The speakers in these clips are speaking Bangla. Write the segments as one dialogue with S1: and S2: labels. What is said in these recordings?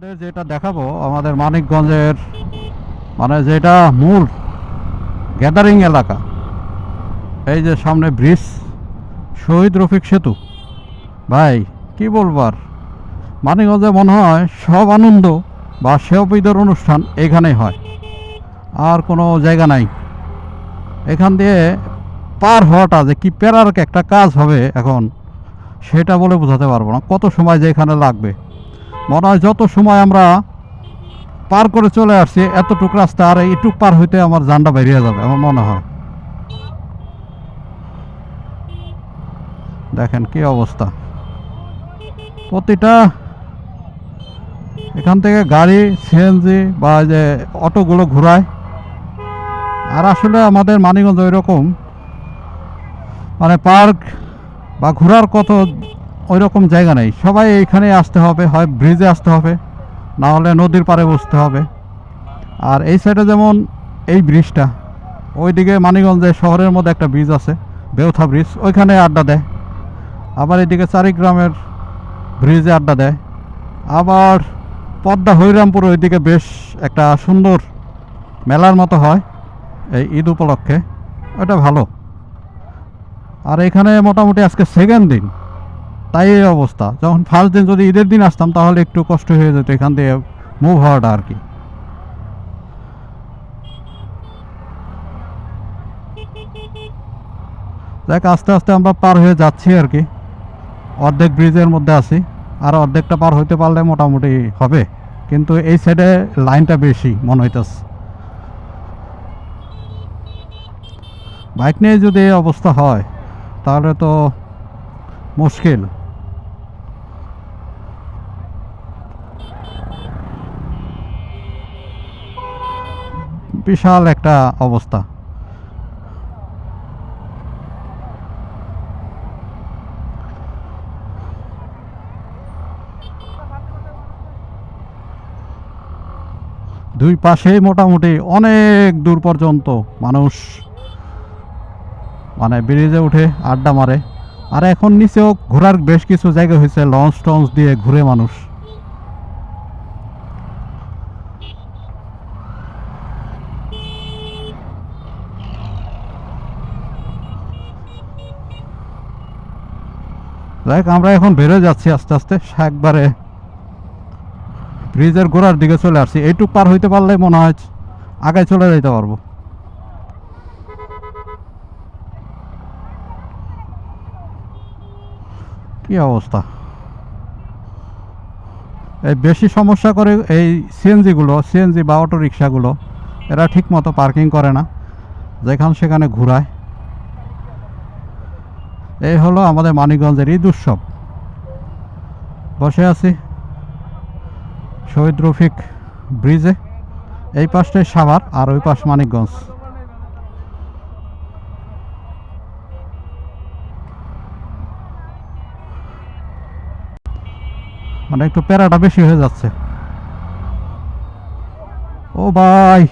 S1: আপনাদের যেটা দেখাবো আমাদের মানিকগঞ্জের মানে যেটা মূল গ্যাদারিং এলাকা, এই যে সামনে ব্রিজ, শহীদ রফিক সেতু। ভাই কি বলবার, মানিকগঞ্জে মনে হয় সব আনন্দ বা সব ঈদের অনুষ্ঠান এখানেই হয়, আর কোনো জায়গা নাই। এখান দিয়ে পার হওয়াটা যে কি প্যারার একটা কাজ হবে এখন, সেটা বলে বোঝাতে পারবো না। কত সময় যে এখানে লাগবে, মনে হয় যত সময় আমরা পার করে চলে আসছি এতটুক রাস্তা, আর এইটুক পার হইতে আমার জানটা বেরিয়ে যাবে আমার মনে হয়। দেখেন কি অবস্থা, প্রতিটা এখান থেকে গাড়ি, সিএনজি বা যে অটোগুলো ঘোরায়। আর আসলে আমাদের মানিকগঞ্জ ওই রকম মানে পার্ক বা ঘোরার কত ওই রকম জায়গা নেই। সবাই এইখানে আসতে হবে, হয় ব্রিজে আসতে হবে, না হলে নদীর পাড়ে বসতে হবে। আর এই সাইডে যেমন এই ব্রিজটা, ওইদিকে মানিকগঞ্জে শহরের মধ্যে একটা ব্রিজ আছে, বেউথা ব্রিজ, ওইখানে আড্ডা দেয়। আবার এদিকে চারিগ্রামের ব্রিজে আড্ডা দেয়। আবার পদ্মা হরিরামপুর ওইদিকে বেশ একটা সুন্দর মেলার মতো হয় এই ঈদ উপলক্ষে, ওটা ভালো। আর এখানে মোটামুটি আজকে সেকেন্ড দিন, তাই এই অবস্থা। যখন ফার্স্ট দিন যদি ঈদের দিন আসতাম তাহলে একটু কষ্ট হয়ে যেত এখান দিয়ে মুভ হওয়াটা আর কি। দেখ আস্তে আস্তে আমরা পার হয়ে যাচ্ছি আর কি, অর্ধেক ব্রিজের মধ্যে আছি, আর অর্ধেকটা পার হইতে পারলে মোটামুটি হবে। কিন্তু এই সাইডে লাইনটা বেশি মনে হইতেছে। বাইক নিয়ে যদি এই অবস্থা হয় তাহলে তো মুশকিল। বিশাল একটা অবস্থা। দুই পাশেই মোটামুটি অনেক দূর পর্যন্ত মানুষ মানে ব্রিজে উঠে আড্ডা মারে। আর এখন নিচেও ঘোরার বেশ কিছু জায়গা হয়েছে, লঞ্চ টঞ্চ দিয়ে ঘুরে মানুষ। দেখ আমরা এখন বেরো যাচ্ছি আস্তে আস্তে, একবারে ব্রিজের গোড়ার দিকে চলে আসছি। এইটুক পার হইতে পারলে মনে হয় আগে চলে যেতে পারবো। কি অবস্থা, এই বেশি সমস্যা করে এই সিএনজি বা অটো রিক্সাগুলো। এরা ঠিক মতো পার্কিং করে না, যেখানে সেখানে ঘুরায়। এই হলো আমাদের মানিকগঞ্জের ঈদ উৎসব। বসে আছি শহীদ রফিক ব্রিজে, এই পাশটাই সাভার আর ওই পাশ মানিকগঞ্জ। মানে একটু প্যারাটা বেশি হয়ে যাচ্ছে। ও ভাই,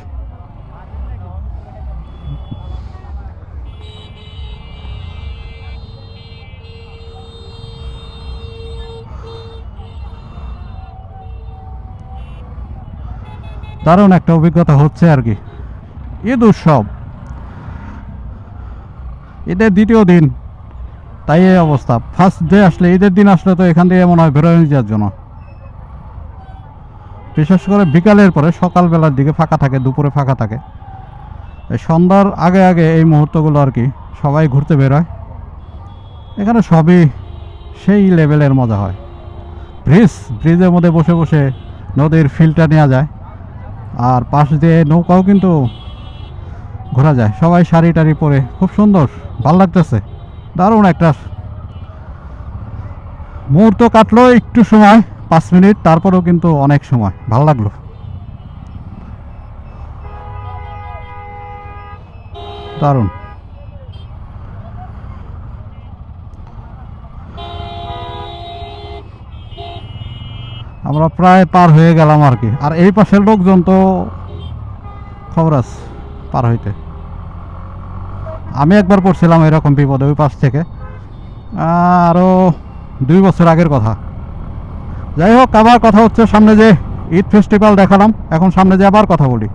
S1: দারুণ একটা অভিজ্ঞতা হচ্ছে আর কি। ঈদ উৎসব, ঈদের দ্বিতীয় দিন, তাই এই অবস্থা। ফার্স্ট ডে আসলে, ঈদের দিন আসলে তো এখান থেকে মনে হয় বেরোয় যাওয়ার জন্য, বিশেষ করে বিকালের পরে। সকালবেলার দিকে ফাঁকা থাকে, দুপুরে ফাঁকা থাকে। এই সন্ধ্যার আগে আগে এই মুহূর্তগুলো আর কি সবাই ঘুরতে বেরোয়। এখানে সবই সেই লেভেলের মজা হয়। ব্রিজের মধ্যে বসে বসে নদীর ফিলটা নেওয়া যায়, আর পাশ দিয়ে নৌকাও কিন্তু ঘোরা যায়। সবাই শাড়ি টাড়ি পরে খুব সুন্দর, ভাল লাগতেছে। দারুণ একটা মুহূর্ত কাটলো, একটু সময় 5 মিনিট, তারপরেও কিন্তু অনেক সময় ভাল লাগলো। দারুণ। আমরা প্রায় পার হয়ে গেলাম আর কি। আর এই পাশের লোকজন তো খবর আছে পার হইতে। আমি একবার পড়ছিলাম এরকম বিপদে ওই পাশ থেকে, আরও 2 বছর আগের কথা। যাই হোক, আবার কথা হচ্ছে সামনে যে ঈদ ফেস্টিভ্যাল দেখালাম, এখন সামনে যে আবার কথা বলি।